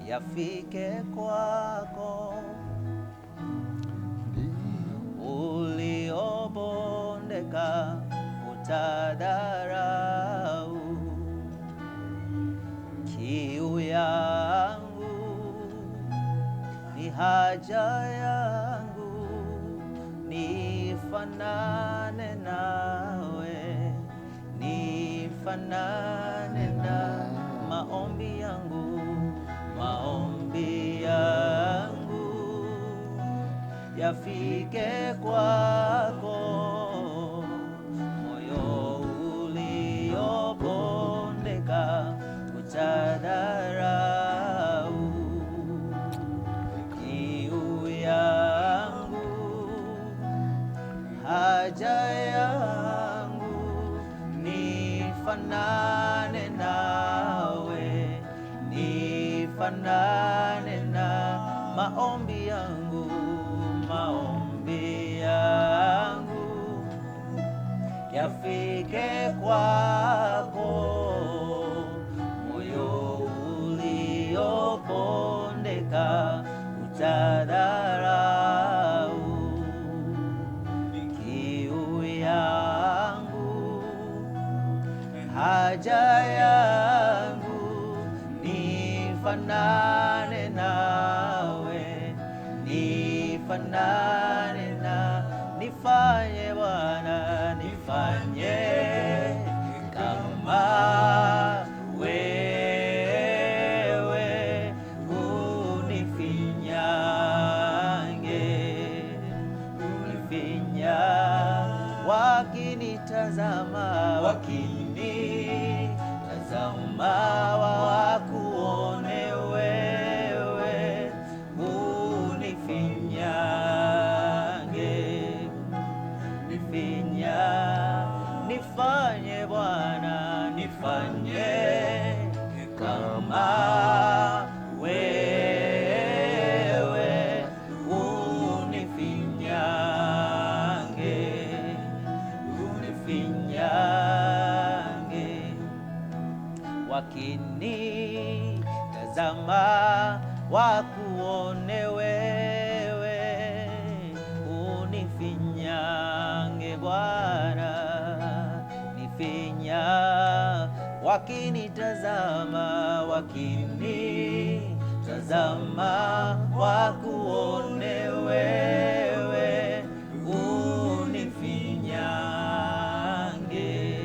yafike kwako, uliobondeka utadharau. Kiu yangu ni haja yangu, nifanane nawe, nifanane na maombi yangu, maombi yangu yafike kwako, moyo uliobondeka utadharau. Kiu yangu, haja yangu, nifanane nawe, nifanane na maombi yangu, maombi yangu yafike kwako, moyo uliobondeka utadharau. Kiu yangu, haja yangu, nifanane nawe, nifanane na, nifanye Bwana, nifanye kama wewe, unifinyange, unifinya, wakinitazama, wakinitazama wakuone wewe, unifinyange, nifinya, nifanye Bwana, nifanye kama wewe, unifinyange, unifinyange, wakinitazama wakuone wewe, unifinyange Bwana, nifinya, wakinitazama, wakinitazama wakuone wewe, unifinyange,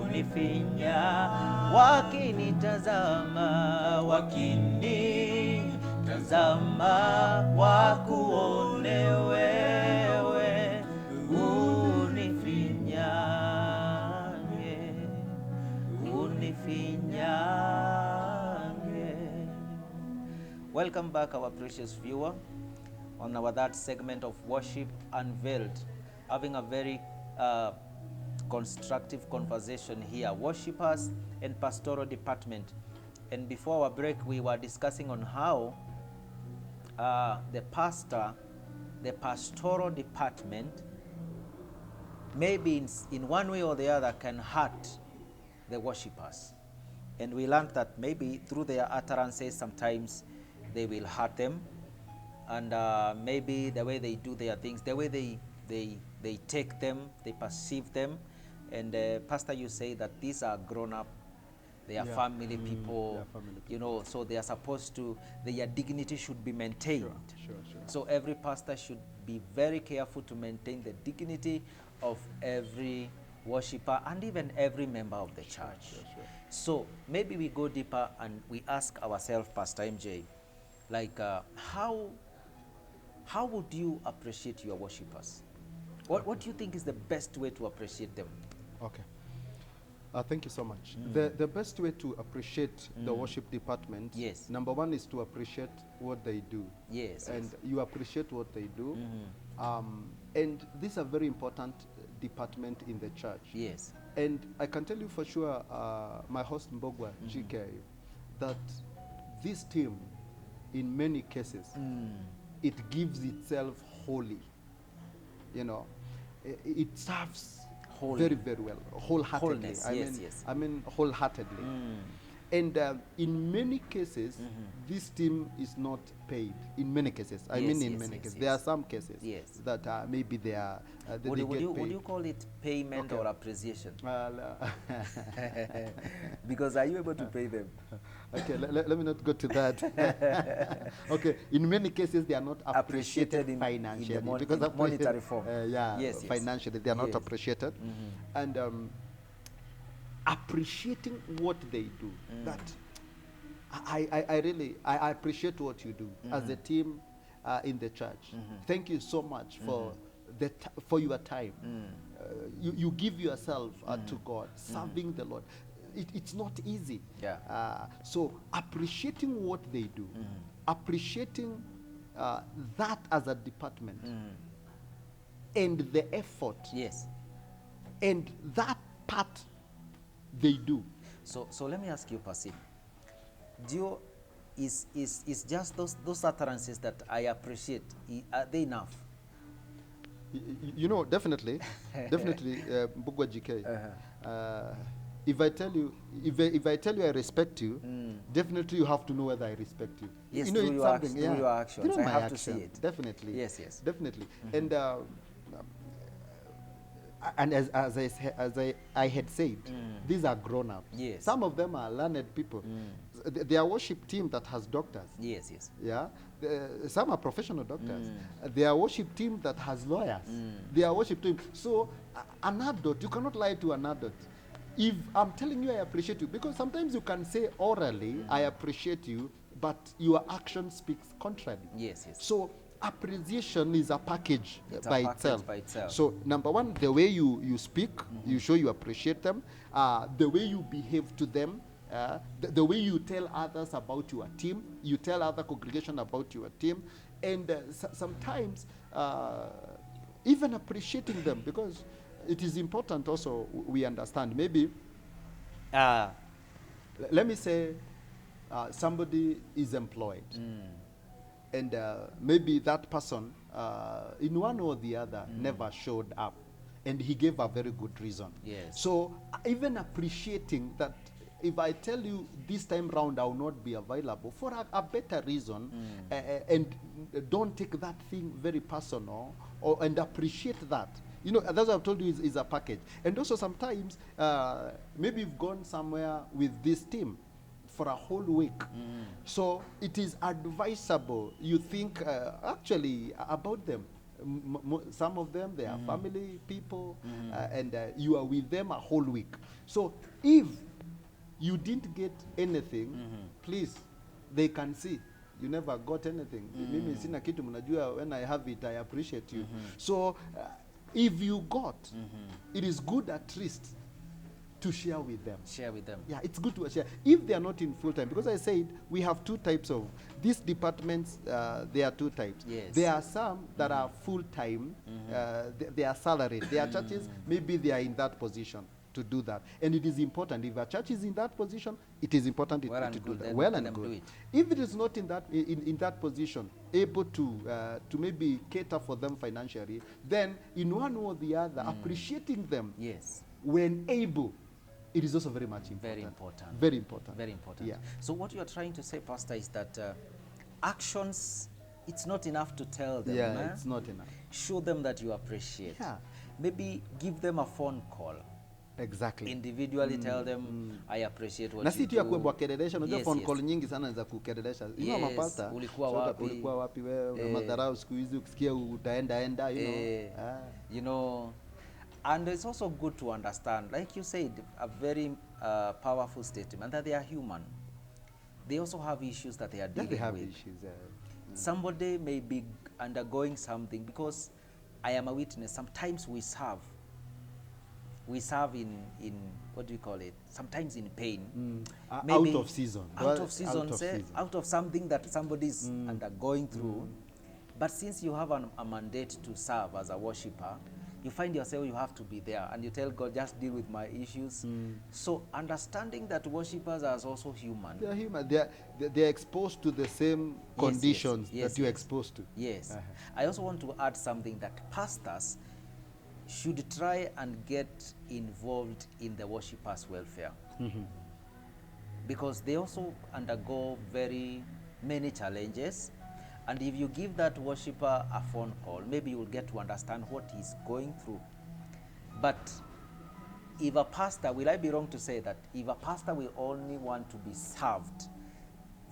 unifinya, wakinitazama, wakinitazama wakuone wewe, unifinyange, unifinyange. Welcome back, our precious viewer, on our that segment of Worship Unveiled, having a very constructive conversation here, worshipers and pastoral department. And before our break, we were discussing on how the pastoral department, maybe in one way or the other, can hurt the worshipers. And we learned that maybe through their utterances, sometimes they will hurt them. And maybe the way they do their things, the way they take them, they perceive them. And Pastor, you say that these are grown-up, they are family people, you know, so they are supposed to, their dignity should be maintained. Sure. So every pastor should be very careful to maintain the dignity of every worshiper and even every member of the church. Sure. So maybe we go deeper and we ask ourselves, Pastor MJ, like how would you appreciate your worshipers? What do you think is the best way to appreciate them? Okay. Thank you so much. The best way to appreciate the worship department, yes, number one is to appreciate what they do. Yes. And you appreciate what they do. And this is a very important department in the church. Yes. And I can tell you for sure, my host Mbugua, GK, that this team, in many cases, it gives itself wholly. You know, it serves very, very well, wholeheartedly. Wholeness, yes. I mean wholeheartedly. And in many cases, this team is not paid. In many cases, I mean, in many cases, there are some cases that maybe they are. Would paid. you call it payment or appreciation? Well, because are you able to pay them? Okay, let me not go to that. Okay, in many cases they are not appreciated financially because of monetary form. Financially they are not appreciated, and appreciating what they do. That I really appreciate what you do as a team in the church. Thank you so much for for your time. You give yourself to God, serving the Lord. It's not easy. So appreciating what they do, appreciating that as a department, and the effort, and that part they do. So let me ask you, Pasi, is just those utterances that I appreciate, are they enough? You know, definitely, Mbugua GK. If I tell you, if I tell you I respect you, definitely you have to know whether I respect you. Yes, you know, through it's your something. through your actions. You know, I my have actions, to see it. Definitely. Yes. Definitely. And as I had said, these are grown ups. Some of them are learned people. Their worship team that has doctors. Yeah. Some are professional doctors. Their worship team that has lawyers. Their worship team. So an adult, you cannot lie to an adult. If I'm telling you I appreciate you, because sometimes you can say orally I appreciate you, but your action speaks contrary. So appreciation is a package by itself. So number one, the way you speak, you show you appreciate them. The way you behave to them, the way you tell others about your team, you tell other congregation about your team, and sometimes even appreciating them, because it is important also we understand. Maybe, let me say somebody is employed, and maybe that person in one or the other never showed up, and he gave a very good reason. So even appreciating that, if I tell you this time round I will not be available for a better reason, and don't take that thing very personal, and appreciate that. You know, that's what I've told you is a package. And also sometimes, maybe you've gone somewhere with this team for a whole week. So it is advisable, you think actually about them. Some of them, they are family people, and you are with them a whole week. So if you didn't get anything, please, they can see you never got anything. Mimi sina kitu, mnajua, when I have it, I appreciate you. So if you got, it is good at least to share with them. Yeah, it's good to share. If they are not in full time, because I said we have two types of these departments. There are two types. There are some that are full time. They are salaried. There are churches, maybe they are in that position to do that, and it is important. If a church is in that position, it is important to do that. Well and good. If it is not in that in that position, able to maybe cater for them financially, then in one or the other, appreciating them when able, it is also very much important. Very important. Yeah. So what you are trying to say, Pastor, is that actions, it's not enough to tell them. It's not enough. Show them that you appreciate. Maybe give them a phone call. Exactly. Individually tell them I appreciate what na you si tu ya kuembwa kelelesha. Unajua phone call nyingi sana za kukelelesha. Mapasta, ulikuwa wapi wewe, una madharau siku hizi, ukisikia utaenda you know. And it's also good to understand, like you said, a very powerful statement, that they are human. They also have issues that they are dealing with. Somebody may be undergoing something, because I am a witness. Sometimes we serve in what do you call it? Sometimes in pain. Maybe out of season. Out of something that somebody is undergoing through. But since you have a mandate to serve as a worshiper, you find yourself, you have to be there, and you tell God, just deal with my issues. So understanding that worshippers are also human. They are human. They are exposed to the same conditions that you are exposed to. I also want to add something, that pastors should try and get involved in the worshippers' welfare. because they also undergo very many challenges. And if you give that worshiper a phone call, maybe you'll get to understand what he's going through. But if a pastor, will I be wrong to say that if a pastor will only want to be served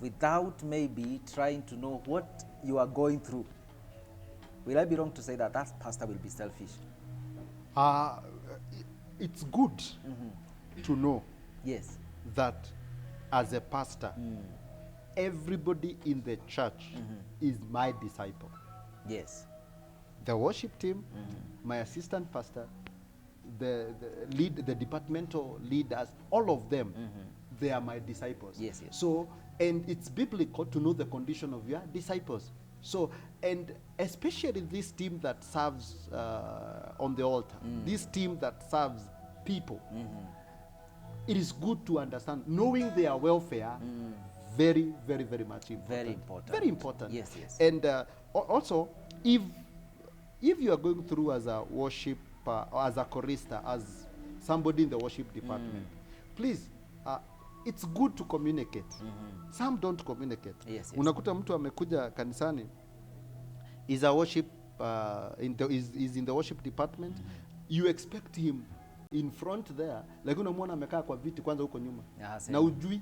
without maybe trying to know what you are going through, will I be wrong to say that that pastor will be selfish? It's good to know Yes. that as a pastor, everybody in the church is my disciple. Yes. The worship team, my assistant pastor, the departmental leaders, all of them, they are my disciples. Yes, yes. So, and it's biblical to know the condition of your disciples. So, and especially this team that serves on the altar, this team that serves people, it is good to understand, knowing their welfare, very, very, very much important. Very important. Very important. Yes, yes. And also, if you are going through as a worship, as a chorister, as somebody in the worship department, please, it's good to communicate. Some don't communicate. Yes, yes. Unakuta mtu amekuja kanisani, is a worship, is in the worship department, you expect him in front there, lakini unamwona amekaa kwa viti kwanza huko nyuma. Na ujui.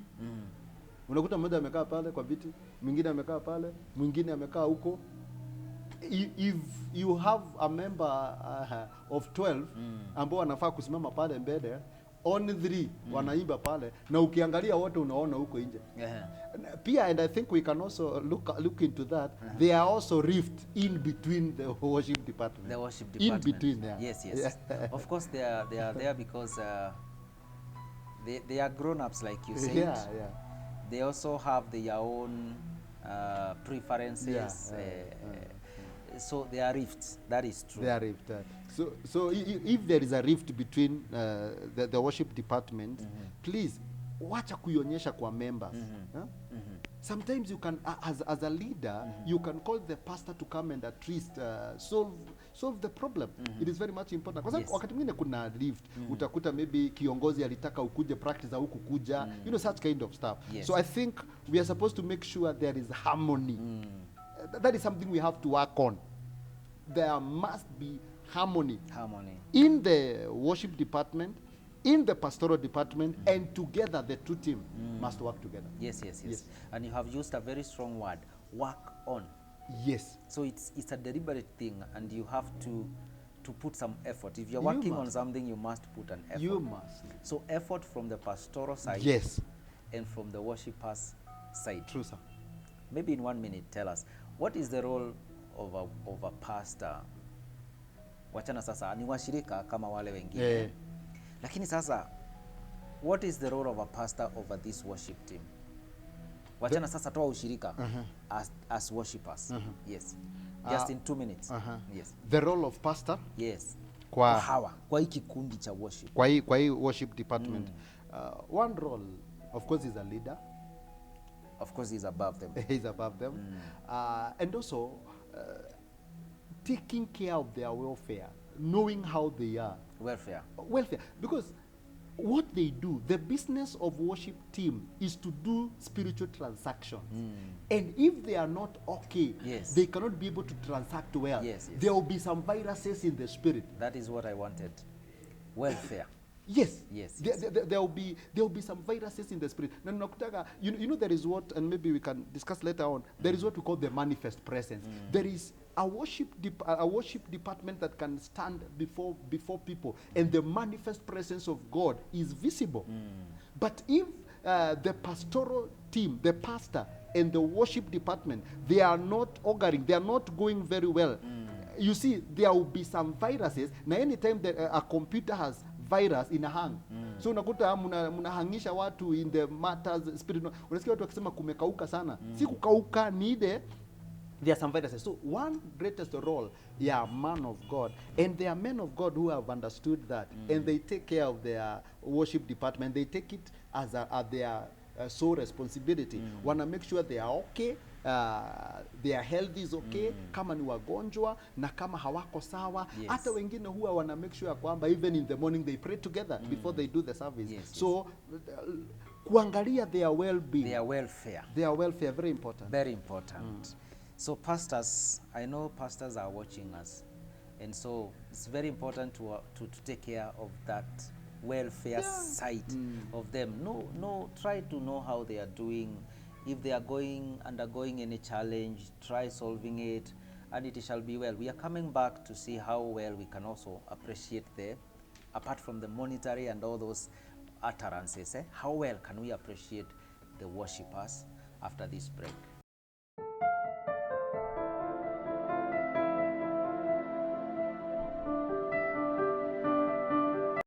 Unakuta mmoja amekaa pale kwa viti, mwingine amekaa pale, mwingine amekaa huko. If you have a member of 12 ambao wanafaa kusimama pale mbele, only 3 wanaimba pale, na ukiangalia wote unaona huko nje. Pia, and I think we can also look into that. There are also rift in between the worship department. The worship department. In between there. Yes, yes. Of course, they are there because they are grown-ups, like you said. Yeah, yeah. They also have their own preferences. So there are rifts. That is true. There are rifts. So if there is a rift between the worship department, please, wacha kuionyesha kwa members. Sometimes you can, as a leader, you can call the pastor to come and at least solve the problem. It is very much important. Kwa sababu wakati mwingine kuna rift, utakuta maybe kiongozi alitaka ukuje practice au kukuja, you know, such kind of stuff. Yes. So I think we are supposed to make sure there is harmony. That is something we have to work on. There must be harmony. Harmony. In the worship department, in the pastoral department, and together the two teams must work together. Yes, yes, yes. And you have used a very strong word, work on. Yes. So it's a deliberate thing, and you have to put some effort. If you're working on something, you must put an effort. You must. So effort from the pastoral side. Yes. And from the worshippers side. True, sir. Maybe in 1 minute, tell us, what is the role of a pastor? Wachana sasa, ni washirika kama wale wengine. Lakini sasa, what is the role of a pastor over this worship team? Wachana sasa toa ushirika as worshippers. Yes. Just in 2 minutes. Yes. The role of pastor? Yes. Kwa hii kikundi cha worship. Kwa hii worship department. One role, of course, is a leader. Of course, he's above them. He's above them. And also, taking care of their welfare, knowing how they are. Welfare. Because what they do, the business of worship team is to do spiritual transactions. And if they are not okay, they cannot be able to transact well. There will be some viruses in the spirit. That is what I wanted. Welfare. Yes. Yes. There will be some viruses in the spirit. You know there is what, and maybe we can discuss later on. There is what we call the manifest presence. There is a worship department that can stand before people, and the manifest presence of God is visible. But if the pastoral team, the pastor, and the worship department, they are not auguring, they are not going very well. You see, there will be some viruses. Now, anytime that a computer has virus in a hang. So unakuta mnahangisha watu in the matters spirit. Unasikia watu wakisema kumekauka sana. Si kukauka, ni ile there are some viruses. So one greatest role, man of God, and there are men of God who have understood that, and they take care of their worship department. They take it as their sole responsibility. Wanna make sure they are okay. Their health is okay, kama ni wagonjwa na kama hawako sawa. Hata wengine huwa wana make sure kwamba even in the morning they pray together before they do the service. So kuangalia their well-being. Their welfare. Their welfare, very important. Very important. So pastors, I know pastors are watching us, and so it's very important to take care of that welfare side of them. Try to know how they are doing. If they are undergoing any challenge, try solving it, and it shall be well. We are coming back to see how well we can also appreciate apart from the monetary and all those utterances, how well can we appreciate the worshipers after this break?